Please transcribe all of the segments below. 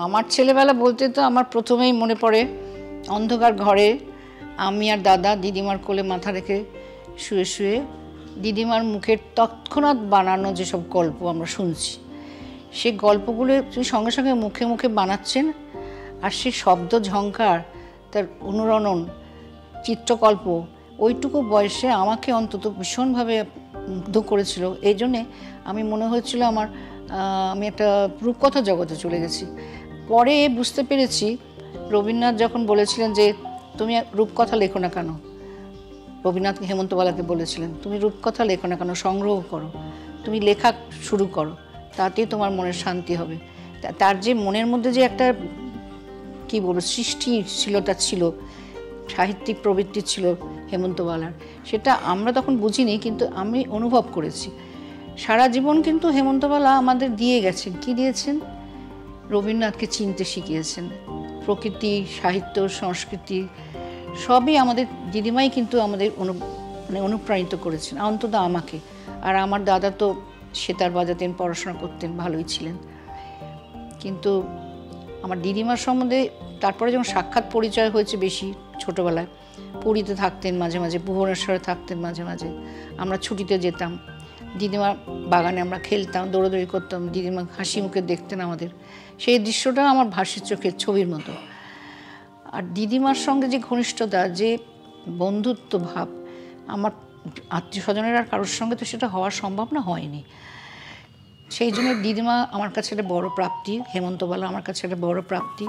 আমার ছেলেবেলা বলতে তো আমার প্রথমেই মনে পড়ে অন্ধকার ঘরে আমি আর দাদা দিদিমার কোলে মাথা রেখে শুয়ে শুয়ে দিদিমার মুখের তৎক্ষণাৎ বানানো যেসব গল্প আমরা শুনছি, সেই গল্পগুলো তিনি সঙ্গে সঙ্গে মুখে মুখে বানাচ্ছেন। আর সেই শব্দ ঝংকার, তার অনুরণন, চিত্রকল্প ওইটুকু বয়সে আমাকে অন্তত ভীষণভাবে মুগ্ধ করেছিল। এই জন্যে আমি মনে হয়েছিল আমি একটা রূপকথা জগতে চলে গেছি। পরে বুঝতে পেরেছি রবীন্দ্রনাথ যখন বলেছিলেন যে তুমি রূপকথা লেখো না কেন, রবীন্দ্রনাথ হেমন্তবালাকে বলেছিলেন তুমি রূপকথা লেখো না কেন, সংগ্রহ করো, তুমি লেখা শুরু করো, তাতেই তোমার মনের শান্তি হবে। তার যে মনের মধ্যে যে একটা কী বলবো সৃষ্টিশীলতা ছিল, সাহিত্যিক প্রবৃত্তি ছিল হেমন্তবালার, সেটা আমরা তখন বুঝিনি, কিন্তু আমি অনুভব করেছি। সারা জীবন কিন্তু হেমন্তবালা আমাদের দিয়ে গেছেন। কি দিয়েছেন? রবীন্দ্রনাথকে চিনতে শিখিয়েছেন। প্রকৃতি, সাহিত্য, সংস্কৃতি সবই আমাদের দিদিমাই কিন্তু আমাদের অনুপ্রাণিত করেছেন, অন্তত আমাকে। আর আমার দাদা তো সেতার বাজাতেন, পড়াশোনা করতেন, ভালোই ছিলেন। কিন্তু আমার দিদিমার সম্বন্ধে তারপরে যখন সাক্ষাৎ পরিচয় হয়েছে বেশি ছোটোবেলায়, পুরীতে থাকতেন মাঝে মাঝে, ভুবনেশ্বরে থাকতেন মাঝে মাঝে, আমরা ছুটিতে যেতাম, দিদিমার বাগানে আমরা খেলতাম, দৌড়াদৌড়ি করতাম, দিদিমা হাসি মুখে দেখতেন আমাদের। সেই দৃশ্যটা আমার ভাসির চোখের ছবির মতো। আর দিদিমার সঙ্গে যে ঘনিষ্ঠতা, যে বন্ধুত্ব ভাব, আমার আত্মীয় স্বজনের আর কারোর সঙ্গে তো সেটা হওয়া সম্ভব না, হয়নি। সেই জন্য দিদিমা আমার কাছে একটা বড় প্রাপ্তি, হেমন্তবালা আমার কাছে একটা বড় প্রাপ্তি।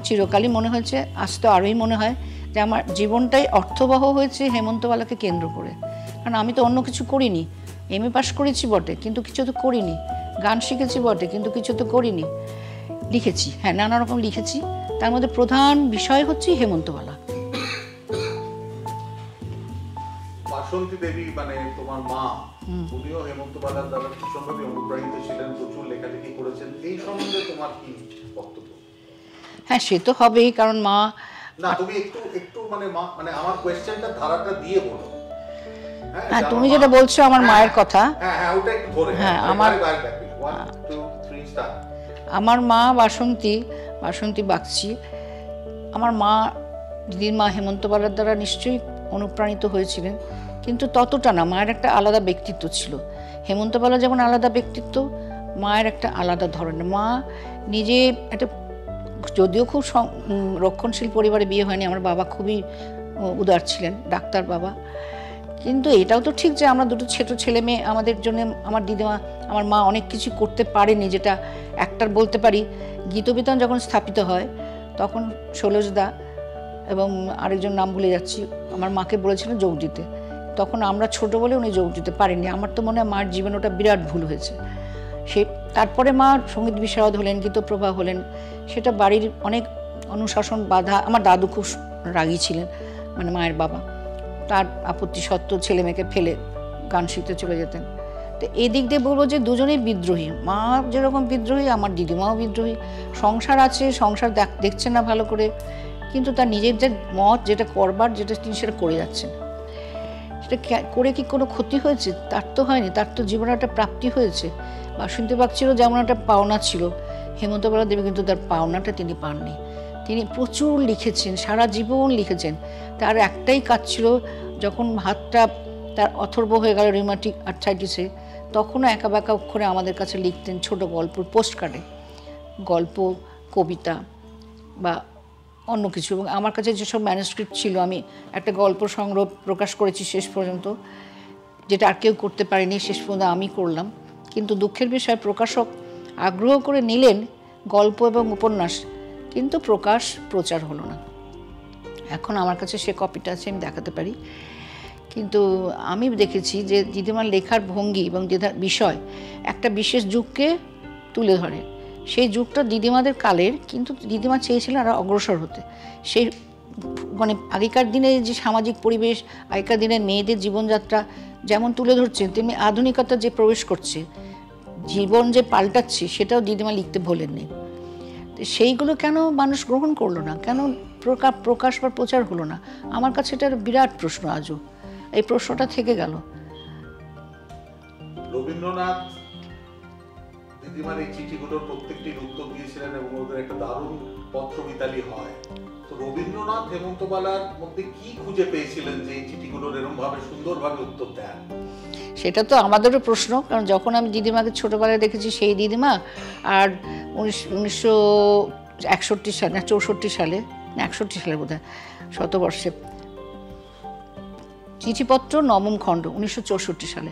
চিরকালই মনে হয়েছে, আজ তো আরোই মনে হয় যে আমার জীবনটাই অর্থবহ হয়েছে হেমন্তবালাকে কেন্দ্র করে। কারণ আমি তো অন্য কিছু করিনি। এমএ পাস করেছি বটে, কিন্তু কিছু তো করিনি। গান শিখেছি বটে, কিন্তু কিছু তো করিনি। লিখেছি, হ্যাঁ, নানা রকম লিখেছি। তার মধ্যে প্রধান বিষয় হচ্ছে হেমন্তবালা। বাসন্তী দেবী মানে তোমার মা, উনিও হেমন্তবালার দ্বারা ভীষণভাবে অনুপ্রাণিত ছিলেন, প্রচুর লেখালেখি করেছেন। এই সম্বন্ধে তোমার কি বক্তব্য? হ্যাঁ, সে তো হবেই, কারণ মা। না, তুমি একটু মানে আমার কোয়েশ্চেনটা ধারাটা দিয়ে বলো। হ্যাঁ, তুমি যেটা বলছো আমার মায়ের কথা। হ্যাঁ হ্যাঁ, ওটা একটু ধরে। হ্যাঁ, আমার মা বাসন্তী বাগচি। আমার মা, দিদির মা হেমন্তবালার দ্বারা নিশ্চয়ই অনুপ্রাণিত হয়েছিলেন, কিন্তু ততটা না। মায়ের একটা আলাদা ব্যক্তিত্ব ছিল। হেমন্তবালা যেমন আলাদা ব্যক্তিত্ব, মায়ের একটা আলাদা ধরনের। মা নিজে একটা, যদিও খুব রক্ষণশীল পরিবারে বিয়ে হয়নি, আমার বাবা খুবই উদার ছিলেন, ডাক্তার বাবা। কিন্তু এটাও তো ঠিক যে আমরা দুটো ছোট ছেলে মেয়ে, আমাদের জন্য আমার দিদিমা, আমার মা অনেক কিছু করতে পারেনি। যেটা একটার বলতে পারি, গীতবিতান যখন স্থাপিত হয় তখন ষোলশদা এবং আরেকজন নাম ভুলে যাচ্ছি, আমার মাকে বলেছিলেন যোগ দিতে। তখন আমরা ছোট বলে উনি যোগ দিতে পারেননি। আমার তো মনে হয় মার জীবনে ওটা বিরাট ভুল হয়েছে। তারপরে মা সঙ্গীত বিশারদ হলেন, গীতপ্রভা হলেন। সেটা বাড়ির অনেক অনুশাসন, বাধা। আমার দাদু খুব রাগী ছিলেন, মানে মায়ের বাবা। তার আপত্তি সত্ত্বেও ছেলে মেয়েকে ফেলে গান শিখতে চলে যেতেন। তো এই দিক দিয়ে বলবো যে দুজনেই বিদ্রোহী। মা যেরকম বিদ্রোহী, আমার দিদিমাও বিদ্রোহী। সংসার আছে, সংসার দেখছে না ভালো করে, কিন্তু তার নিজের যে মত, যেটা করবার, যেটা তিনি সেটা করে যাচ্ছেন। সেটা করে কি কোনো ক্ষতি হয়েছে? তার তো হয়নি। তার তো জীবনে একটা প্রাপ্তি হয়েছে। বাসন্তী বাগচিরও যেমন একটা পাওনা ছিল, হেমন্তবালা দেবী কিন্তু তার পাওনাটা তিনি পাননি। তিনি প্রচুর লিখেছেন, সারা জীবন লিখেছেন। তার একটাই কাজ ছিল, যখন হাতটা তার অথর্ব হয়ে গেল রিউমাটিক আর্থ্রাইটিসে, তখনও একা বাঁকা অক্ষরে আমাদের কাছে লিখতেন ছোট গল্প, পোস্ট কার্ডে গল্প, কবিতা বা অন্য কিছু। এবং আমার কাছে যেসব ম্যানুস্ক্রিপ্ট ছিল, আমি একটা গল্প সংগ্রহ প্রকাশ করেছি শেষ পর্যন্ত, যেটা আর কেউ করতে পারেনি, শেষ পর্যন্ত আমি করলাম। কিন্তু দুঃখের বিষয়, প্রকাশক আগ্রহ করে নিলেন গল্প এবং উপন্যাস, কিন্তু প্রচার হলো না। এখন আমার কাছে সে কপিটা আছে, আমি দেখাতে পারি। কিন্তু আমি দেখেছি যে দিদিমার লেখার ভঙ্গি এবং বিষয় একটা বিশেষ যুগকে তুলে ধরে। সেই যুগটা দিদিমাদের কালের, কিন্তু দিদিমা চেয়েছিলেন আরও অগ্রসর হতে। সেই মানে আগেকার দিনে যে সামাজিক পরিবেশ, আগেকার দিনের মেয়েদের জীবনযাত্রা যেমন তুলে ধরছে, তেমনি আধুনিকতা যে প্রবেশ করছে, জীবন যে পাল্টাচ্ছে, সেটাও দিদিমা লিখতে ভোলেননি। তো সেইগুলো কেন মানুষ গ্রহণ করলো না? কেন প্রকাশ বা প্রচার হলো না? আমার কাছে এটার বিরাট প্রশ্ন। আজও এই প্রশ্নটা থেকে গেল। রবীন্দ্রনাথ দিদিমার এই চিঠিগুলোর প্রত্যেকটির উত্তর দিয়েছিলেন এবং ওদের একটা দারুণ পত্রমিতালি হয়। তো রবীন্দ্রনাথ হেমন্তবালার মধ্যে কি খুঁজে পেয়েছিলেন যে এই চিঠিগুলোর এরকম ভাবে সুন্দরভাবে উত্তর দেন? সেটা তো আমাদেরও প্রশ্ন, কারণ যখন আমি দিদিমাকে ছোটোবেলায় দেখেছি সেই দিদিমা আর 1961 সালে না 64 সালে না 61 সালে বোধ হয় শতবর্ষে চিঠিপত্র নবম খণ্ড 1964 সালে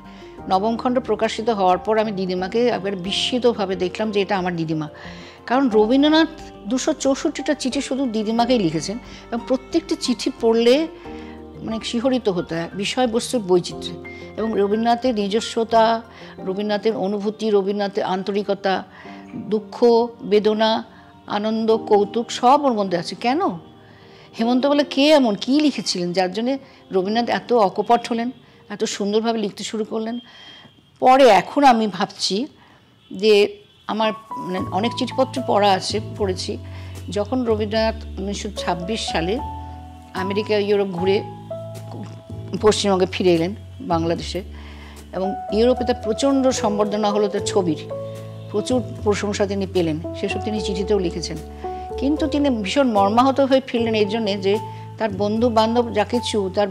নবম খণ্ড প্রকাশিত হওয়ার পর আমি দিদিমাকে একবার বিস্মিতভাবে দেখলাম যে এটা আমার দিদিমা। কারণ রবীন্দ্রনাথ 264টা চিঠি শুধু দিদিমাকেই লিখেছেন এবং প্রত্যেকটি চিঠি পড়লে মানে শিহরিত হতে হয় বিষয়বস্তুর বৈচিত্র্যে, এবং রবীন্দ্রনাথের নিজস্বতা, রবীন্দ্রনাথের অনুভূতি, রবীন্দ্রনাথের আন্তরিকতা, দুঃখ, বেদনা, আনন্দ, কৌতুক সব ওর মধ্যে আছে। কেন হেমন্তবালা কে এমন কী লিখেছিলেন যার জন্যে রবীন্দ্রনাথ এত অকপট হলেন, এত সুন্দরভাবে লিখতে শুরু করলেন? পরে এখন আমি ভাবছি যে আমার মানে অনেক চিঠিপত্র পড়েছি যখন রবীন্দ্রনাথ 1926 সালে আমেরিকা ইউরোপ ঘুরে পশ্চিমবঙ্গে ফিরে এলেন বাংলাদেশে, এবং ইউরোপে তার প্রচণ্ড সম্বর্ধনা হলো তার ছবির, প্রচুর প্রশংসা তিনি পেলেন, সেসব তিনি চিঠিতেও লিখেছেন। কিন্তু তিনি ভীষণ মর্মাহত হয়ে ফিরলেন এই জন্যে যে তার বন্ধু বান্ধব যা কিছু তার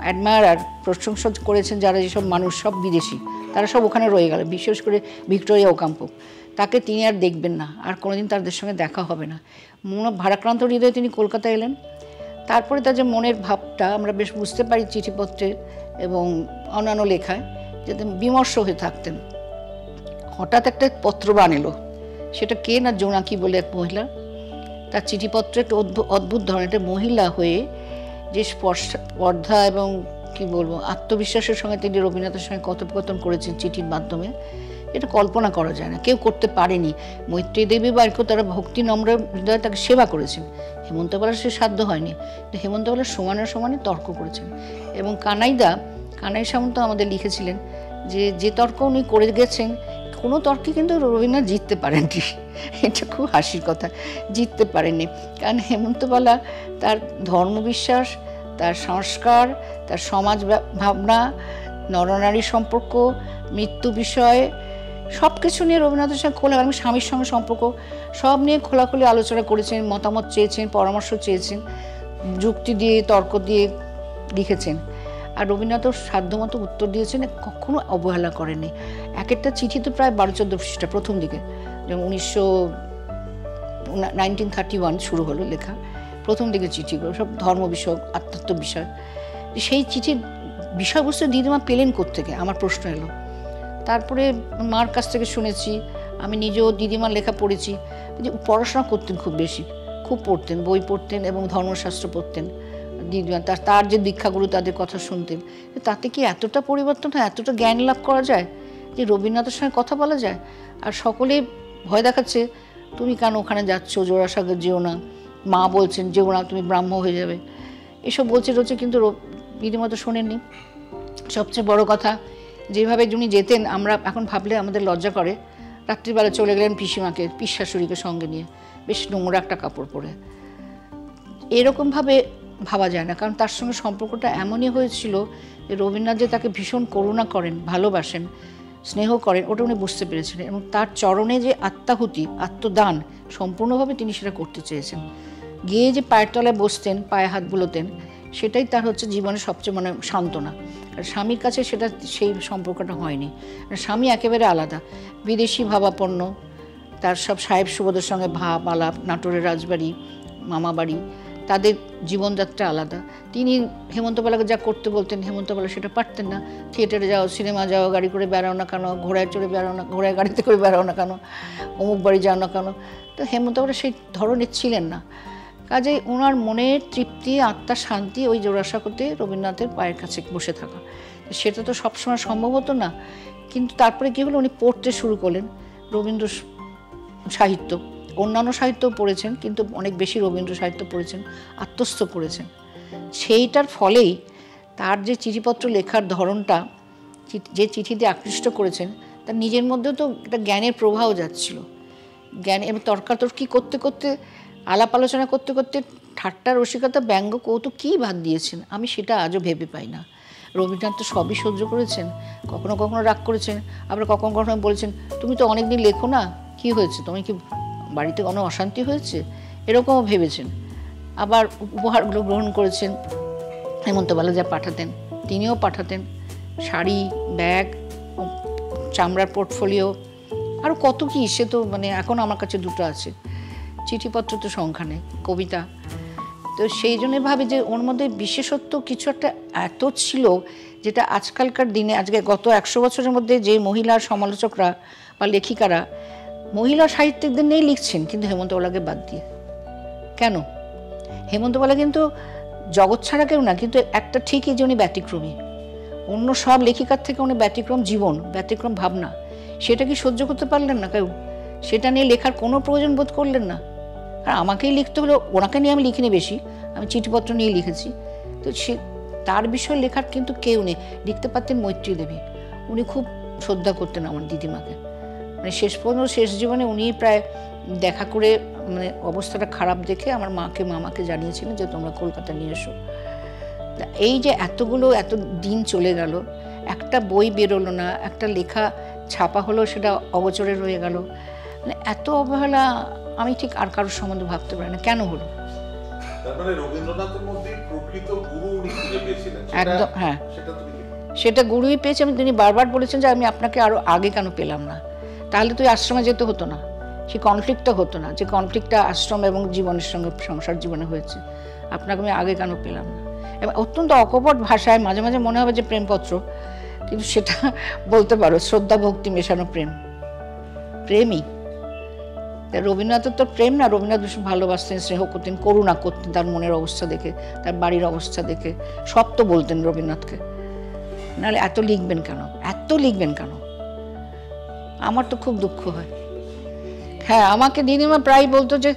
অ্যাডমায়ার প্রশংসা করেছেন যারা যেসব মানুষ সব বিদেশি, তারা সব ওখানে রয়ে গেল, বিশেষ করে ভিক্টোরিয়া ওকাম্পো, তাকে তিনি আর দেখবেন না, আর কোনোদিন তাদের সঙ্গে দেখা হবে না। ভারাক্রান্ত হৃদয়ে তিনি কলকাতায় এলেন। তারপরে তার যে মনের ভাবটা আমরা বেশ বুঝতে পারি চিঠিপত্রে এবং অন্যান্য লেখায়, যাতে বিমর্ষ হয়ে থাকতেন। হঠাৎ একটা পত্রবান এলো, সেটা কে না জোনাকি বলে এক মহিলা, তার চিঠিপত্রে একটা অদ্ভুত ধরনের একটা মহিলা হয়ে যে স্পর্ধা এবং কি বলবো আত্মবিশ্বাসের সঙ্গে তিনি রবীন্দ্রনাথের সঙ্গে কথোপকথন করেছেন চিঠির মাধ্যমে, এটা কল্পনা করা যায় না, কেউ করতে পারেনি। মৈত্রী দেবী বা কেউ তারা ভক্তি নম্র হৃদয়ে তাকে সেবা করেছেন, হেমন্তবালার সে সাধ্য হয়নি। হেমন্তবালার সমানে তর্ক করেছেন, এবং কানাই সামন্ত আমাদের লিখেছিলেন যে তর্ক উনি করে গেছেন, কোনো তর্কে কিন্তু রবীন্দ্রনাথ জিততে পারেননি। এটা খুব হাসির কথা, জিততে পারেননি। কারণ হেমন্তবালা তার ধর্মবিশ্বাস, তার সংস্কার, তার সমাজ ভাবনা, নরনারী সম্পর্ক, মৃত্যু বিষয় সব কিছু নিয়ে রবীন্দ্রনাথের সঙ্গে আমি স্বামীর সঙ্গে সম্পর্ক সব নিয়ে খোলাখুলি আলোচনা করেছেন, মতামত চেয়েছেন, পরামর্শ চেয়েছেন, যুক্তি দিয়ে তর্ক দিয়ে লিখেছেন। আর রবীন্দ্রনাথ সাধ্যমতো উত্তর দিয়েছেন, কখনো অবহেলা করেননি। এক একটা চিঠি তো প্রায় 12-14 পৃষ্ঠা প্রথম দিকে, যেমন 1931 শুরু হলো লেখা, প্রথম দিকে চিঠিগুলো সব ধর্ম বিষয়ক, আধ্যাত্ম বিষয়। সেই চিঠির বিষয়বস্তু দিদিমা পেলেন কোত্থেকে আমার প্রশ্ন এলো। তারপরে মার কাছ থেকে শুনেছি, আমি নিজেও দিদিমার লেখা পড়েছি, যে পড়াশোনা করতেন খুব বেশি, খুব পড়তেন, বই পড়তেন এবং ধর্মশাস্ত্র পড়তেন। দিদিমা তার যে দীক্ষাগুরু তাদের কথা শুনতেন, তাতে কি এতটা পরিবর্তন হয়, এতটা জ্ঞান লাভ করা যায় যে রবীন্দ্রনাথের সঙ্গে কথা বলা যায়। আর সকলে ভয় দেখাচ্ছে, তুমি কেন ওখানে যাচ্ছ, জোড়াসাগর যেও না, মা বলছেন যেও না, তুমি ব্রাহ্ম হয়ে যাবে, এসব বলছে, কিন্তু দিদিমা তো শোনেননি। সবচেয়ে বড় কথা, যেভাবে উনি যেতেন আমরা এখন ভাবলে আমাদের লজ্জা করে, রাত্রিবেলা চলে গেলেন পিসিমাকে, পিস শাশুড়িকে সঙ্গে নিয়ে, বেশ নোংরা একটা কাপড় পরে। এরকমভাবে ভাবা যায় না, কারণ তার সঙ্গে সম্পর্কটা এমনই হয়েছিল যে রবীন্দ্রনাথ যে তাকে ভীষণ করুণা করেন, ভালোবাসেন, স্নেহ করেন, ওটা উনি বুঝতে পেরেছিলেন, এবং তার চরণে যে আত্মাহুতি, আত্মদান সম্পূর্ণভাবে তিনি সেটা করতে চেয়েছেন। গিয়ে যে পায়ের তলায় বসতেন, পায়ে হাত বুলোতেন, সেটাই তার হচ্ছে জীবনের সবচেয়ে সান্ত্বনা। আর স্বামীর কাছে সেটা সেই সম্পর্কটা হয়নি। স্বামী একেবারে আলাদা, বিদেশি ভাবাপন্ন, তার সব সাহেব সুবোধের সঙ্গে ভাব আলাপ, নাটোরের রাজবাড়ি, মামাবাড়ি, তাদের জীবনযাত্রা আলাদা। তিনি হেমন্তবালাকে যা করতে বলতেন হেমন্তবালা সেটা পারতেন না। থিয়েটারে যাও, সিনেমা যাও, গাড়ি করে বেড়াও না কেন, ঘোড়ায় চড়ে বেড়াও না, ঘোড়ায় গাড়িতে করে বেড়াও না কেন, অমুক বাড়ি যাও না কেন, তো হেমন্তবালা সেই ধরনের ছিলেন না। কাজেই ওনার মনের তৃপ্তি, আত্মার শান্তি ওই জোড়াসাঁকোতে রবীন্দ্রনাথের পায়ের কাছে বসে থাকা, সেটা তো সবসময় সম্ভব হতো না। কিন্তু তারপরে কী হলো, উনি পড়তে শুরু করলেন রবীন্দ্র সাহিত্য, অন্যান্য সাহিত্যও পড়েছেন, কিন্তু অনেক বেশি রবীন্দ্র সাহিত্য পড়েছেন, আত্মস্থ করেছেন। সেইটার ফলেই তার যে চিঠিপত্র লেখার ধরনটা, যে চিঠিতে আকৃষ্ট করেছেন, তার নিজের মধ্যেও তো একটা জ্ঞানের প্রবাহ যাচ্ছিল। জ্ঞান এবং তর্কাতর্কি করতে করতে, আলাপ আলোচনা করতে করতে ঠাট্টা, রসিকতা, ব্যঙ্গ, কৌতুক কী বাদ দিয়েছেন আমি সেটা আজও ভেবে পাই না। রবীন্দ্রনাথ তো সবই সহ্য করেছেন, কখনো কখনো রাগ করেছেন, আবার কখনো কখনো বলেছেন তুমি তো অনেকদিন লেখো না, কি হয়েছে, তুমি কি বাড়িতে কোনো অশান্তি হয়েছে, এরকমও ভেবেছেন। আবার উপহারগুলো গ্রহণ করেছেন, হেমন্তবালা যা পাঠাতেন তিনিও পাঠাতেন, শাড়ি, ব্যাগ, চামড়ার পোর্টফোলিও, আরও কত কি, সে তো মানে এখন আমার কাছে দুটো আছে, চিঠিপত্র তো সংখ্যা নেই, কবিতা। তো সেই জন্য ভাবি যে ওর মধ্যে বিশেষত্ব কিছু একটা এত ছিল, যেটা আজকালকার দিনে, আজকে গত 100 বছরের মধ্যে যে মহিলা সমালোচকরা বা লেখিকারা মহিলা সাহিত্যিকদের নিয়েই লিখছেন, কিন্তু হেমন্তবালাকে বাদ দিয়ে। কেন? হেমন্তবালা কিন্তু জগৎ ছাড়া কেউ না, কিন্তু একটা ঠিকই যে উনি ব্যতিক্রমী, অন্য সব লেখিকার থেকে উনি ব্যতিক্রম জীবন, ব্যতিক্রম ভাবনা, সেটা কি সহ্য করতে পারলেন না কেউ? সেটা নিয়ে লেখার কোনো প্রয়োজন বোধ করলেন না। আর আমাকেই লিখতে হলো, ওনাকে নিয়ে আমি লিখিনি বেশি, আমি চিঠিপত্র নিয়ে লিখেছি। তো সে তার বিষয়ে লেখার কিন্তু কেউ নেই। লিখতে পারতেন মৈত্রী দেবী, উনি খুব শ্রদ্ধা করতেন আমার দিদিমাকে, মানে শেষ পর্যন্ত শেষ জীবনে উনি প্রায় দেখা করে মানে অবস্থাটা খারাপ দেখে আমার মামাকে জানিয়েছিলেন যে তোমরা কলকাতা নিয়ে এসো। এই যে এত দিন চলে গেল, একটা বই বেরোলো না, একটা লেখা ছাপা হলো সেটা অগোচরে রয়ে গেল, মানে এত অবহেলা আমি ঠিক আর কারোর সম্বন্ধে ভাবতে পারি না কেন হলো। তার মানে রবীন্দ্রনাথের মধ্যে প্রকৃত গুরু উনি খুঁজে পেয়েছিলেন। একদম, হ্যাঁ, সেটা গুরুই পেয়েছে। আমি তিনি বারবার বলেছেন যে আমি আপনাকে আরো আগে কেন পেলাম না, তাহলে তুই আশ্রমে যেতে হতো না, সেই কনফ্লিক্টটা হতো না, যে কনফ্লিক্টটা আশ্রম এবং জীবনের সঙ্গে সংসার জীবনে হয়েছে, আপনাকে আমি আগে কেন পেলাম না। এবং অত্যন্ত অকপট ভাষায় মাঝে মাঝে মনে হবে যে প্রেমপত্র, কিন্তু সেটা বলতে পারো শ্রদ্ধা ভক্তি মেশানো প্রেমই। রবীন্দ্রনাথের তো প্রেম না, রবীন্দ্রনাথ ভীষণ ভালোবাসতেন, স্নেহ করতেন, করুণা করতেন তার মনের অবস্থা দেখে, তার বাড়ির অবস্থা দেখে, সব তো বলতেন রবীন্দ্রনাথকে। নাহলে এত লিখবেন কেন? আমার তো খুব দুঃখ হয়। হ্যাঁ, আমাকে দিদিমা প্রায় বলতো যে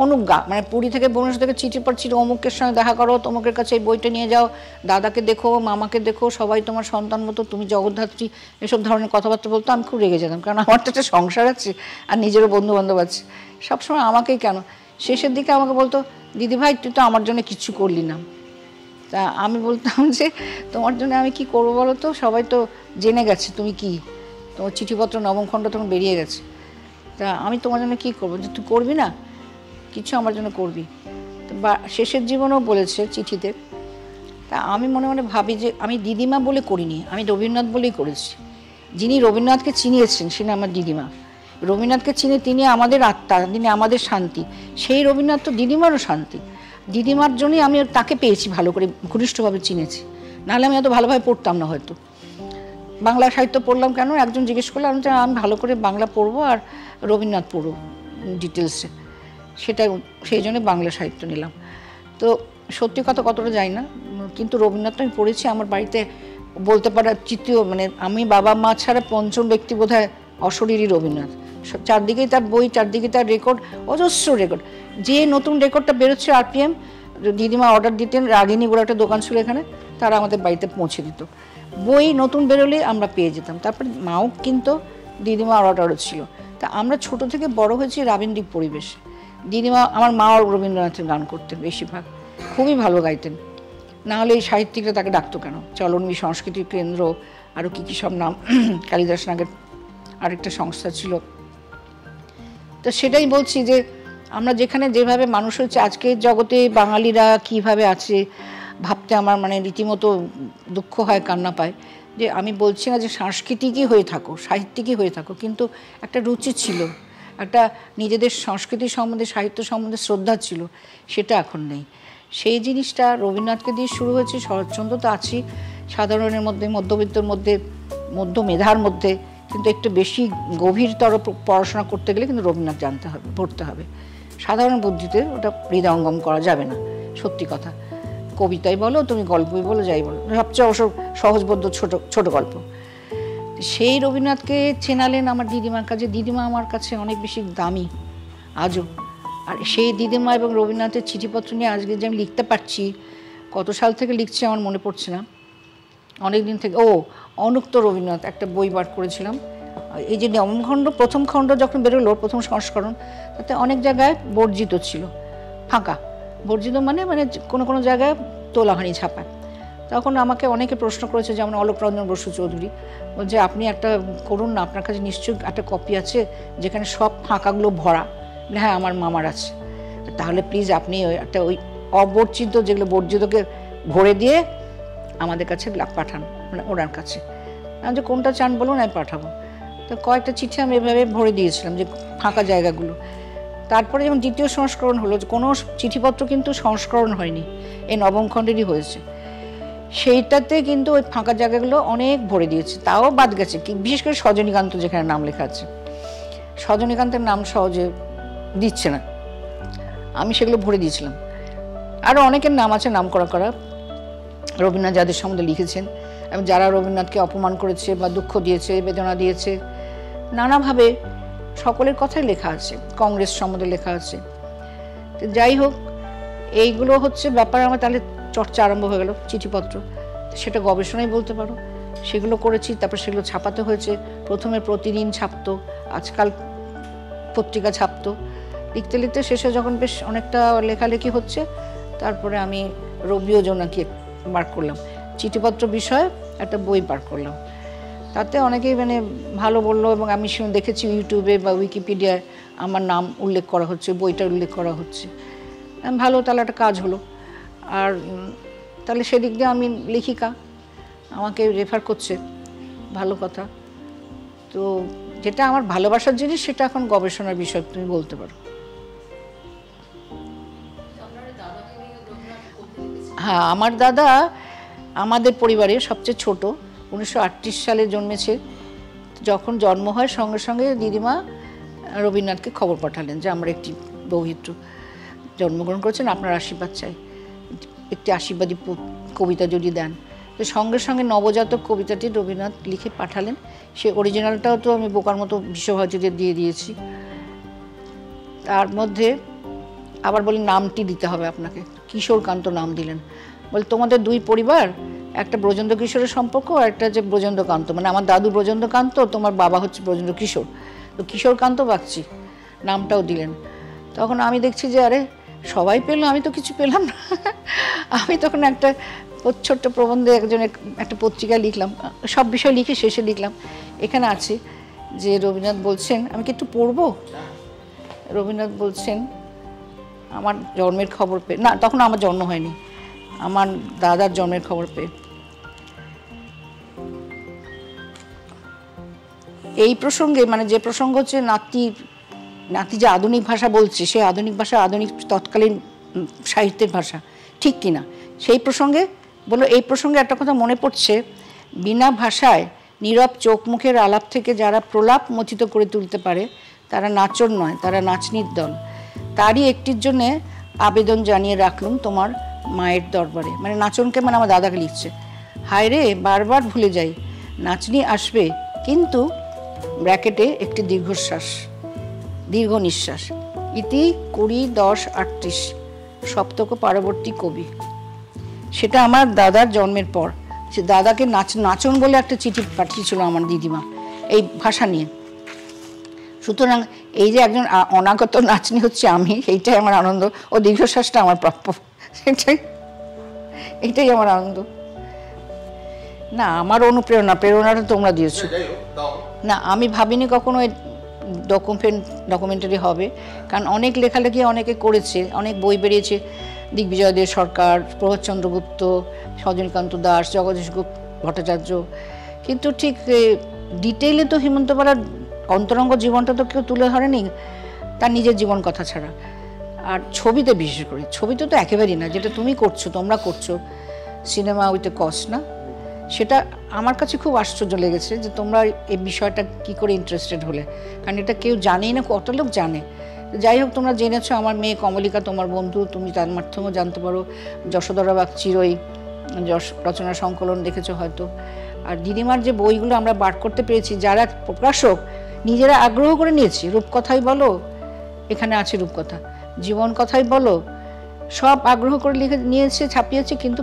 অনুজ্ঞা, মানে পুরী থেকে ভুবনেশ্বর থেকে চিঠি পর চিঠি, অমুকের সঙ্গে দেখা করো, তমুকের কাছে এই বইটা নিয়ে যাও, দাদাকে দেখো, মামাকে দেখো, সবাই তোমার সন্তান মতো, তুমি জগদ্ধাত্রী, এসব ধরনের কথাবার্তা বলতো। আমি খুব রেগে যেতাম, কারণ আমার তো একটা সংসার আছে আর নিজেরও বন্ধু বান্ধব আছে, সবসময় আমাকেই কেন। শেষের দিকে আমাকে বলতো দিদি ভাই তুই তো আমার জন্য কিচ্ছু করলি না। তা আমি বলতাম যে তোমার জন্য আমি কি করবো বলো তো, সবাই তো জেনে গেছে তুমি কি, তোমার চিঠিপত্র নবম খণ্ড তখন বেরিয়ে গেছে, তা আমি তোমার জন্য কী করবো, যে তুই করবি না কিছু আমার জন্য করবি। বা শেষের জীবনেও বলেছে চিঠিতে। তা আমি মনে মনে ভাবি যে আমি দিদিমা বলে করিনি, আমি রবীন্দ্রনাথ বলেই করেছি। যিনি রবীন্দ্রনাথকে চিনিয়েছেন তিনি আমার দিদিমা, রবীন্দ্রনাথকে চিনে তিনি আমাদের আত্মা, তিনি আমাদের শান্তি, সেই রবীন্দ্রনাথ তো দিদিমারও শান্তি। দিদিমার জন্যই আমি তাকে পেয়েছি, ভালো করে ঘনিষ্ঠভাবে চিনেছি, নাহলে আমি এত ভালোভাবে পড়তাম না হয়তো। বাংলা সাহিত্য পড়লাম কেন, একজন জিজ্ঞেস করলাম যে আমি ভালো করে বাংলা পড়বো আর রবীন্দ্রনাথ পড়বো ডিটেলসে, সেটা সেই জন্য বাংলা সাহিত্য নিলাম। তো সত্যি কথা কতটা যাই না, কিন্তু রবীন্দ্রনাথ আমি পড়েছি। আমার বাড়িতে বলতে পারা তৃতীয়, মানে আমি বাবা মা ছাড়া পঞ্চম ব্যক্তি বোধ হয় অশরীরই রবীন্দ্রনাথ। চারদিকেই তার বই, চারদিকে তার রেকর্ড, অজস্র রেকর্ড। যে নতুন রেকর্ডটা বেরোচ্ছে RPM, দিদিমা অর্ডার দিতেন, রাগিনী বলে একটা দোকান ছিল এখানে, তারা আমাদের বাড়িতে পৌঁছে দিত। বই নতুন বেরোলে আমরা পেয়ে যেতাম, তারপরে মাও কিন্তু দিদিমার অর্ডারও ছিল। তা আমরা ছোট থেকে বড় হয়েছি রাবীন্দ্রিক পরিবেশে। দিদিমা, আমার মাও রবীন্দ্রনাথের গান করতেন বেশিরভাগ, খুবই ভালো গাইতেন, না হলে এই সাহিত্যিকরা তাকে ডাকতো কেন, চলনবী সংস্কৃতি কেন্দ্র, আরও কী কী সব নাম, কালিদাস নাগের আরেকটা সংস্থা ছিল। তো সেটাই বলছি যে আমরা যেখানে যেভাবে মানুষ হচ্ছে আজকের জগতে, বাঙালিরা কীভাবে আছে ভাবতে আমার মানে রীতিমতো দুঃখ হয়, কান্না পায়। যে আমি বলছি না যে সাংস্কৃতিকই হয়ে থাকো, সাহিত্যিকই হয়ে থাকো, কিন্তু একটা রুচি ছিল, একটা নিজেদের সংস্কৃতি সম্বন্ধে, সাহিত্য সম্বন্ধে শ্রদ্ধা ছিল, সেটা এখন নেই। সেই জিনিসটা রবীন্দ্রনাথকে দিয়ে শুরু হয়েছে, শরৎচন্দ্র তো আছেই, সাধারণের মধ্যে, মধ্যবিত্তর মধ্যে, মধ্য মেধার মধ্যে, কিন্তু একটু বেশি গভীরতর পড়াশোনা করতে গেলে কিন্তু রবীন্দ্রনাথ জানতে হবে, পড়তে হবে। সাধারণ বুদ্ধিতে ওটা হৃদয়ঙ্গম করা যাবে না, সত্যি কথা। কবিতাই বলো, তুমি গল্পই বলো, যাই বলো, সবচেয়ে অবশ্য সহজবোধ্য ছোট গল্প। সেই রবীন্দ্রনাথকে চেনালেন আমার দিদিমার কাছে। দিদিমা আমার কাছে অনেক বেশি দামি আজও। আর সেই দিদিমা এবং রবীন্দ্রনাথের চিঠিপত্র নিয়ে আজকে যে আমি লিখতে পারছি, কত সাল থেকে লিখছি আমার মনে পড়ছে না, অনেক দিন থেকে। অনুক্ত রবীন্দ্রনাথ একটা বই বার করেছিলাম, এই যে নবম খণ্ড, প্রথম খণ্ড যখন বেরোলো, প্রথম সংস্করণ, তাতে অনেক জায়গায় বর্জিত ছিল, ফাঁকা। বর্জিত মানে কোনো জায়গায় তোলাহানি ছাপায়। তখন আমাকে অনেকে প্রশ্ন করেছে, যেমন অলোক রঞ্জন বসু চৌধুরী, যে আপনি একটা করুন না, আপনার কাছে নিশ্চয়ই একটা কপি আছে যেখানে সব ফাঁকাগুলো ভরা। হ্যাঁ, আমার মামার আছে। তাহলে প্লিজ আপনি একটা ওই অবর্জিত, যেগুলো বর্জিতকে ভরে দিয়ে আমাদের কাছে পাঠান, মানে ওনার কাছে। আমি যে কোনটা চান বলুন, আমি পাঠাবো। তো কয়েকটা চিঠি আমি এভাবে ভরে দিয়েছিলাম, যে ফাঁকা জায়গাগুলো। তারপরে যখন দ্বিতীয় সংস্করণ হলো, কোনো চিঠিপত্র কিন্তু সংস্করণ হয়নি, এই নবম খণ্ডেরই হয়েছে, সেইটাতে কিন্তু ওই ফাঁকা জায়গাগুলো অনেক ভরে দিয়েছে। তাও বাদ গেছে, বিশেষ করে সজনীকান্ত যেখানে নাম লেখা আছে, সজনীকান্তের নাম সহজে দিচ্ছে না, আমি সেগুলো ভরে দিয়েছিলাম। আরও অনেকের নাম আছে নাম করা। রবীন্দ্রনাথ যাদের সম্বন্ধে লিখেছেন এবং যারা রবীন্দ্রনাথকে অপমান করেছে বা দুঃখ দিয়েছে, বেদনা দিয়েছে, নানাভাবে সকলের কথাই লেখা আছে, কংগ্রেস সম্বন্ধে লেখা আছে। তো যাই হোক, এইগুলো হচ্ছে ব্যাপার। আমার তাহলে চর্চা আরম্ভ হয়ে গেল, চিঠিপত্র, সেটা গবেষণাই বলতে পারো। সেগুলো করেছি, তারপর সেগুলো ছাপাতে হয়েছে। প্রথমে প্রতিদিন ছাপতো, আজকাল পত্রিকা ছাপতো। লিখতে লিখতে শেষে যখন বেশ অনেকটা লেখালেখি হচ্ছে, তারপরে আমি রবি ও জোনাকি বার করলাম, চিঠিপত্র বিষয়ে একটা বই বার করলাম। তাতে অনেকেই মানে ভালো বললো, এবং আমি দেখেছি ইউটিউবে বা উইকিপিডিয়ায় আমার নাম উল্লেখ করা হচ্ছে, বইটা উল্লেখ করা হচ্ছে। ভালো, তাহলে একটা কাজ হলো। আর তাহলে সেদিক দিয়ে আমি লেখিকা, আমাকে রেফার করছে, ভালো কথা। তো যেটা আমার ভালোবাসার জিনিস, সেটা এখন গবেষণার বিষয় তুমি বলতে পারো। হ্যাঁ, আমার দাদা আমাদের পরিবারে সবচেয়ে ছোট, 1938 সালে জন্মেছে। যখন জন্ম হয় সঙ্গে সঙ্গে দিদিমা রবীন্দ্রনাথকে খবর পাঠালেন যে আমরা একটি দৌহিত্র জন্মগ্রহণ করেছেন, আপনার আশীর্বাদ চাই, একটি আশীর্বাদী কবিতা যদি দেন। তো সঙ্গে সঙ্গে নবজাতক কবিতাটি রবীন্দ্রনাথ লিখে পাঠালেন। সে অরিজিনালটাও তো আমি বোকার মতো বিশ্বভারতীদের দিয়ে দিয়েছি। তার মধ্যে আবার বলি নামটি দিতে হবে আপনাকে, কিশোরকান্ত নাম দিলেন। বলে তোমাদের দুই পরিবার, একটা ব্রজেন্দ্র কিশোরের সম্পর্ক, আর একটা যে ব্রজেন্দ্রকান্ত, মানে আমার দাদু ব্রজেন্দ্রকান্ত, তোমার বাবা হচ্ছে ব্রজেন্দ্র কিশোর, তো কিশোরকান্ত বাগচি নামটাও দিলেন। তখন আমি দেখছি যে আরে সবাই পেলো, আমি তো কিছু পেলাম না। আমি তখন একটা ছোট্ট প্রবন্ধে একটা পত্রিকায় লিখলাম, সব বিষয় লিখে শেষে লিখলাম, এখানে আছে যে রবীন্দ্রনাথ বলছেন, আমি কি একটু পড়বো? রবীন্দ্রনাথ বলছেন, আমার জন্মের খবর পেয়ে, না তখন আমার জন্ম হয়নি, আমার দাদার জন্মের খবর পেয়ে, এই প্রসঙ্গে, মানে যে প্রসঙ্গ হচ্ছে নাতি যে আধুনিক ভাষা বলছে, সেই আধুনিক ভাষা আধুনিক তৎকালীন সাহিত্যের ভাষা ঠিক কিনা, সেই প্রসঙ্গে বলো। এই প্রসঙ্গে একটা কথা মনে পড়ছে, বিনা ভাষায় নীরব চোখ মুখের আলাপ থেকে যারা প্রলাপ মথিত করে তুলতে পারে, তারা নাচন নয়, তারা নাচনির দল। তারই একটির জন্যে আবেদন জানিয়ে রাখলুম তোমার মায়ের দরবারে। মানে নাচনকে, মানে আমার দাদাকে লিখছে। হায় রে, বারবার ভুলে যাই, নাচনি আসবে, কিন্তু ব্র্যাকেটে একটি দীর্ঘ নিঃশ্বাস। ইতি 20-10-38, সপ্তক পারবর্তী কবি। সেটা আমার দাদার জন্মের পর। সে দাদাকে নাচন বলে একটা চিঠি পাঠিয়েছিল আমার দিদিমা এই ভাষা নিয়ে। সুতরাং এই যে একজন অনাগত নাচনি হচ্ছে আমি, এইটাই আমার আনন্দ। ও দীর্ঘশ্বাসটা আমার প্রাপ্য, এইটাই আমার আনন্দ। না, আমার প্রেরণাটা তোমরা দিয়েছো। না, আমি ভাবিনি কখনো ডকুমেন্টারি হবে, কারণ অনেক লেখালেখি অনেকে করেছে, অনেক বই বেরিয়েছে, দিগ্বিজয় দে সরকার, প্রভাতচন্দ্র গুপ্ত, সজনীকান্ত দাস, জগদীশ ভট্টাচার্য, কিন্তু ঠিক ডিটেইলে তো হেমন্ত পালার অন্তরঙ্গ জীবনটা তো কেউ তুলে ধরেনি তার নিজের জীবন কথা ছাড়া। আর ছবিতে বিশেষ করে, ছবিতে তো একেবারেই না, যেটা তুমি করছো, তোমরা করছো, সিনেমা উইথ এ কস্ট, না, সেটা আমার কাছে খুব আশ্চর্য লেগেছে যে তোমরা এই বিষয়টা কি করে ইন্টারেস্টেড হলে, কারণ এটা কেউ জানেই না, কত লোক জানে। যাই হোক, তোমরা জেনেছো, আমার মেয়ে কমলিকা তোমার বন্ধু, তুমি তার মাধ্যমেও জানতে পারো। যশোধরা বাগচির ওই রচনা সংকলন দেখেছো হয়তো। আর দিদিমার যে বইগুলো আমরা বার করতে পেরেছি, যারা প্রকাশক নিজেরা আগ্রহ করে নিয়েছি, রূপকথাই বলো, এখানে আছে রূপকথা, জীবন কথাই বলো, সব আগ্রহ করে লিখে নিয়েছে, ছাপিয়েছে, কিন্তু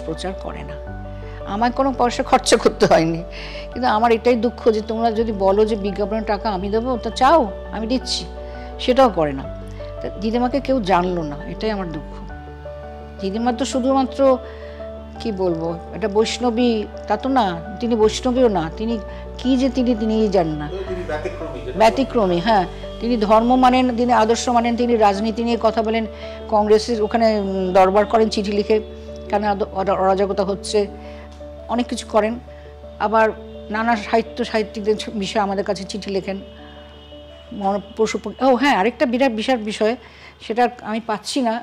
প্রচার করে না। আমায় কোনো পয়সা খরচা করতে হয়নি, কিন্তু আমার এটাই দুঃখ যে তোমরা যদি বলো যে বিজ্ঞাপনের টাকা আমি দেবো, তা চাও, আমি দিচ্ছি, সেটাও করে না। দিদিমাকে কেউ জানলো না, এটাই আমার দুঃখ। দিদিমা তো শুধুমাত্র কি বলবো, এটা বৈষ্ণবী তা তো না, তিনি বৈষ্ণবীও না, তিনি কি যে তিনিই জানেন না, ব্যতিক্রমী। হ্যাঁ, তিনি ধর্ম মানেন, তিনি আদর্শ মানেন, তিনি রাজনীতি নিয়ে কথা বলেন, কংগ্রেসের ওখানে দরবার করেন চিঠি লিখে কেন অরাজকতা হচ্ছে, অনেক কিছু করেন। আবার নানা সাহিত্যিকদের বিষয়ে আমাদের কাছে চিঠি লেখেন। হ্যাঁ, আরেকটা বিরাট বিশাল বিষয়, সেটা আমি পাচ্ছি না,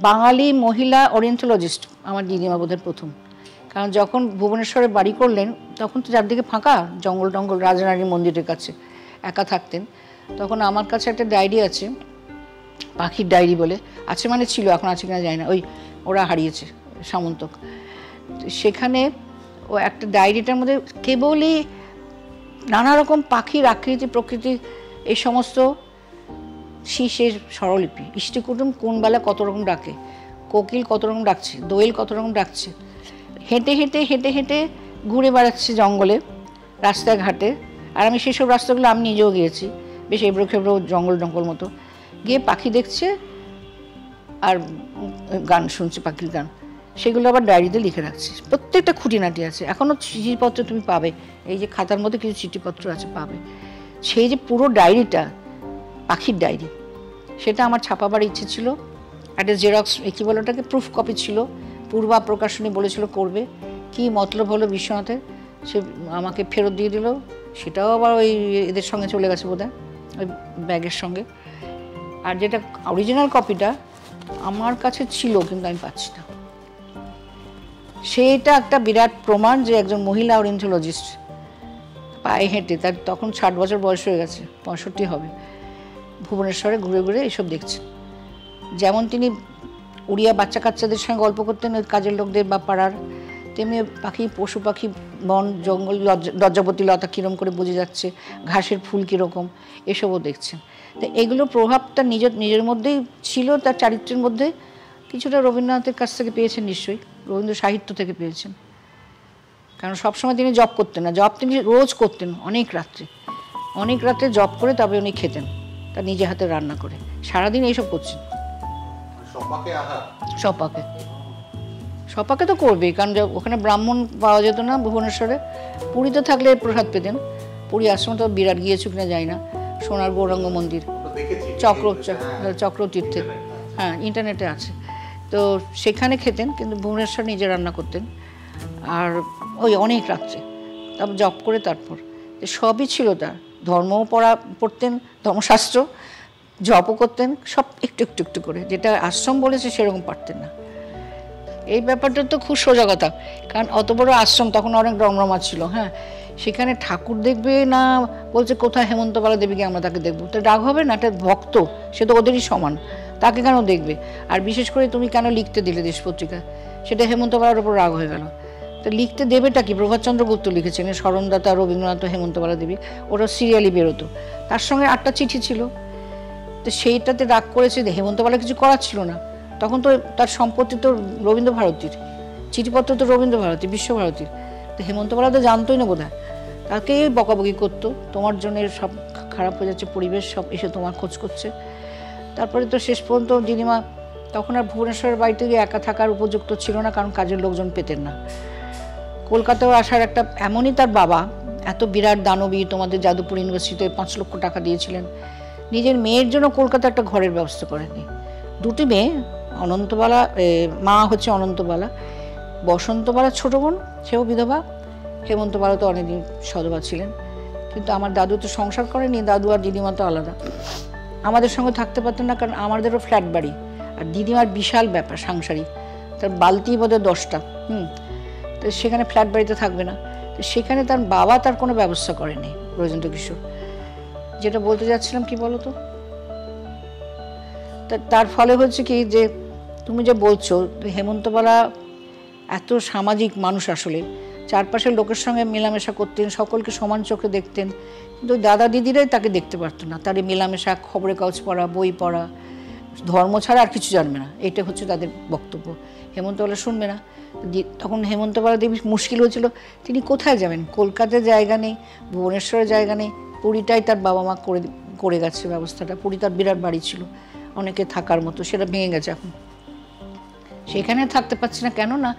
বাঙালি মহিলা ওরিয়েন্টোলজিস্ট আমার দিদিমা বোধহয় প্রথম। কারণ যখন ভুবনেশ্বরে বাড়ি করলেন তখন তো চারদিকে ফাঁকা, জঙ্গল টঙ্গল, রাজারানী মন্দিরের কাছে একা থাকতেন। তখন আমার কাছে একটা ডায়েরি আছে, পাখির ডায়েরি বলে, আছে মানে ছিল, এখন আছে কিনা জানি না, ওরা হারিয়েছে সামন্তক। সেখানে ও একটা ডায়েরিটার মধ্যে কেবলই নানা রকম পাখির আকৃতি প্রকৃতি, এই সমস্ত শীষের স্বরলিপি, ইষ্টিকুটুম কোন বেলা কত রকম ডাকে, কোকিল কত রকম ডাকছে, দোয়েল কত রকম ডাকছে, হেঁটে হেঁটে হেঁটে হেঁটে ঘুরে বেড়াচ্ছে জঙ্গলে রাস্তায় ঘাটে। আর আমি সেসব রাস্তাগুলো আমি নিজেও গিয়েছি, বেশ এবড়ো খেবড়ো জঙ্গল মতো, গিয়ে পাখি দেখছে আর গান শুনছে, পাখির গান, সেগুলো আবার ডায়েরিতে লিখে রাখছি। প্রত্যেকটা খুঁটিনাটি আছে, এখনও চিঠিপত্র তুমি পাবে, এই যে খাতার মধ্যে কিছু চিঠিপত্র আছে পাবে। সেই যে পুরো ডায়েরিটা পাখির ডায়েরি, সেটা আমার ছাপাবার ইচ্ছে ছিল। একটা জেরক্স, কী বলে ওটাকে, প্রুফ কপি ছিল, পূর্বা প্রকাশনী বলেছিল করবে, কি মতলব হলো বিশ্বনাথের, সে আমাকে ফেরত দিয়ে দিল। সেটাও আবার ওই এদের সঙ্গে চলে গেছে বোধহয়, ওই ব্যাগের সঙ্গে। আর যেটা অরিজিনাল কপিটা আমার কাছে ছিল কিন্তু আমি পাচ্ছি না। সেইটা একটা বিরাট প্রমাণ যে একজন মহিলা ওরিয়েন্টোলজিস্ট পায়ে হেঁটে, তার তখন 60 বছর বয়স হয়ে গেছে, 65 হবে, ভুবনেশ্বরে ঘুরে ঘুরে এইসব দেখছে। যেমন তিনি উড়িয়া বাচ্চা কাচ্চাদের সঙ্গে গল্প করতেন ওই কাজের লোকদের বা পাড়ার, তেমনি পাখি, পশু পাখি, বন জঙ্গল, লজ্জাবতী লতা কীরকম করে বুঝে যাচ্ছে, ঘাসের ফুল কীরকম, এসবও দেখছেন। তো এগুলো প্রভাবটা নিজের মধ্যেই ছিল, তার চারিত্র্যের মধ্যে কিছুটা রবীন্দ্রনাথের কাছ থেকে পেয়েছেন নিশ্চয়ই, রবীন্দ্র সাহিত্য থেকে পেয়েছেন। কারণ সবসময় তিনি জব করতেন না, জব তিনি রোজ করতেন, অনেক রাত্রে জব করে তবে উনি খেতেন, তার নিজে হাতে রান্না করে, সারাদিন এইসব করছেন। সপাকে তো করবেই, কারণ ওখানে ব্রাহ্মণ পাওয়া যেত না ভুবনেশ্বরে। পুরীতে থাকলে প্রসাদ পেতেন, পুরী আশ্রম তো বিরাট গিয়েছো কিনা যাই না, সোনার গৌরাঙ্গ মন্দির, চক্রতীর্থে, হ্যাঁ ইন্টারনেটে আছে, তো সেখানে খেতেন, কিন্তু ভুবনেশ্বর নিজে রান্না করতেন। আর ওই অনেক রাত্রে তারপর জব করে, তারপর সবই ছিল তার, ধর্মও পড়তেন, ধর্মশাস্ত্র, জবও করতেন, সব একটু একটু একটু করে, যেটা আশ্রম বলেছে সেরকম পারতেন না। এই ব্যাপারটা তো খুব সোজা কথা, কারণ অত বড় আশ্রম, তখন অনেক রমরমা ছিল। হ্যাঁ, সেখানে ঠাকুর দেখবে না, বলছে কোথায় হেমন্তবালা দেবীকে আমরা তাকে দেখবো, তো রাগ হবে না? একটা ভক্ত, সে তো ওদেরই সমান, তাকে কেন দেখবে? আর বিশেষ করে তুমি কেন লিখতে দিলে দেশ পত্রিকা, সেটা হেমন্তবালার ওপর রাগ হয়ে গেল। তো লিখতে দেবেটা কি? প্রভাতচন্দ্র গুপ্ত লিখেছিলেন, শরণদাতা, রবীন্দ্রনাথ, হেমন্তবালা দেবী, ওরা সিরিয়ালি বেরোতো, তার সঙ্গে 8টা চিঠি ছিল। তো সেইটাতে রাগ করেছে, হেমন্তবালা কিছু করার ছিল না, তখন তো তার সম্পত্তি তো রবীন্দ্র ভারতীর, চিঠিপত্র তো রবীন্দ্র ভারতী, বিশ্বভারতীর। তো হেমন্তবালা তো জানতোই না বোধহয়, তাকে বকাবকি করতো, তোমার জন্য সব খারাপ হয়ে যাচ্ছে পরিবেশ, সব এসে তোমার খোঁজ করছে। তারপরে তো শেষ পর্যন্ত দিদিমা তখন আর ভুবনেশ্বরের বাড়িতে গিয়ে একা থাকার উপযুক্ত ছিল না, কারণ কাজের লোকজন পেতেন না। কলকাতায় আসার একটা, এমনই তার বাবা এত বিরাট দানবী, তোমাদের যাদবপুর ইউনিভার্সিটিতে 5 লক্ষ টাকা দিয়েছিলেন, নিজের মেয়ের জন্য কলকাতা একটা ঘরের ব্যবস্থা করেননি। 2টি মেয়ে, অনন্তবালা, মা হচ্ছে অনন্তবালা, বসন্তবালা ছোট বোন, সেও বিধবা, হেমন্তবালা তো অনেকদিন সধবা ছিলেন। কিন্তু আমার দাদু তো সংসার করেনি, দাদু আর দিদিমা তো আলাদা, আমাদের সঙ্গে থাকতে পারতেন না, কারণ আমাদেরও ফ্ল্যাট বাড়ি, আর দিদিমার বিশাল ব্যাপার সাংসারিক, তার বালতি বোধহয় 10টা, তো সেখানে ফ্ল্যাট বাড়িতে থাকবে না। তো সেখানে তার বাবা তার কোনো ব্যবস্থা করেনি, ব্রজেন্দ্র কিশোর। যেটা বলতে যাচ্ছিলাম কি বলো তো, তার ফলে হচ্ছে কি, যে তুমি যে বলছো হেমন্তবালা এত সামাজিক মানুষ, আসলে চারপাশের লোকের সঙ্গে মেলামেশা করতেন, সকলকে সমান চোখে দেখতেন, কিন্তু দাদা দিদিরাই তাকে দেখতে পারতো না। তার এই মেলামেশা, খবরের কাগজ পড়া, বই পড়া, ধর্ম ছাড়া আর কিছু জানবে না, এটা হচ্ছে তাদের বক্তব্য। হেমন্তবালা শুনবে না। তখন হেমন্তবালা দেবী মুশকিল হয়েছিল, তিনি কোথায় যাবেন? কলকাতায় জায়গা নেই, ভুবনেশ্বরের জায়গা নেই, পুরীটাই তার বাবা মা করে গেছে ব্যবস্থাটা। পুরী তার বিরাট বাড়ি ছিল অনেকে থাকার মতো, সেটা ভেঙে গেছে এখন, সেখানে থাকতে পারছে না। কেন না,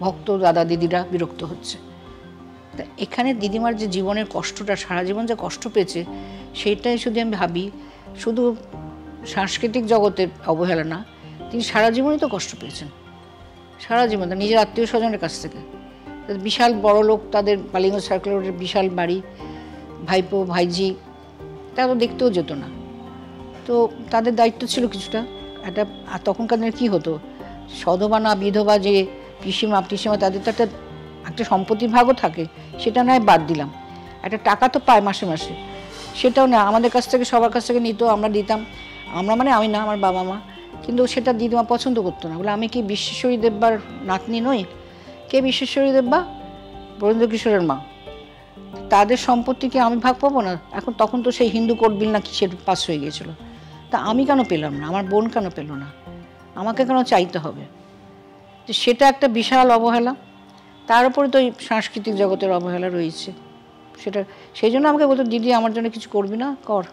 ভক্ত দাদা দিদিরা বিরক্ত হচ্ছে। তা এখানে দিদিমার যে জীবনের কষ্টটা, সারা জীবন যে কষ্ট পেয়েছে, সেইটাই শুধু আমি ভাবি। শুধু সাংস্কৃতিক জগতের অবহেলা না, তিনি সারা জীবনই তো কষ্ট পেয়েছেন, সারা জীবন নিজের আত্মীয় স্বজনের কাছ থেকে। বিশাল বড় লোক, তাদের বালিগঞ্জ সার্কেল রোডের বিশাল বাড়ি, ভাইপো ভাইজি, তা তো দেখতেও যেত না। তো তাদের দায়িত্ব ছিল কিছুটা একটা। আর তখনকার দিনে কী হতো, সধবা না বিধবা যে পিসিমা টিসিমা, তাদের তো একটা সম্পত্তির ভাগও থাকে, সেটা নয় বাদ দিলাম, একটা টাকা তো পায় মাসে মাসে, সেটাও না আমাদের কাছ থেকে, সবার কাছ থেকে নিত, আমরা দিতাম। আমরা মানে আমি না, আমার বাবা মা। কিন্তু সেটা দিদিমা পছন্দ করতো না, বলে আমি কি বিশ্বেশ্বরী দেববার নাতনি নই? কে বিশ্বেশ্বরী দেববা? বরেন্দ্র কিশোরের মা। তাদের সম্পত্তিকে আমি ভাগ পাবো না? এখন তখন তো সেই হিন্দু কোড বিল না কিসের পাস হয়ে গিয়েছিল, তা আমি কেন পেলাম না? আমার বোন কেন পেল না? আমাকে কেন চাইতে হবে? তো সেটা একটা বিশাল অবহেলা। তার উপরে তো সাংস্কৃতিক জগতের অবহেলা রয়েছে। সেটা সেই জন্য আমাকে বলতো, দিদি আমার জন্য কিছু করবি না? কর।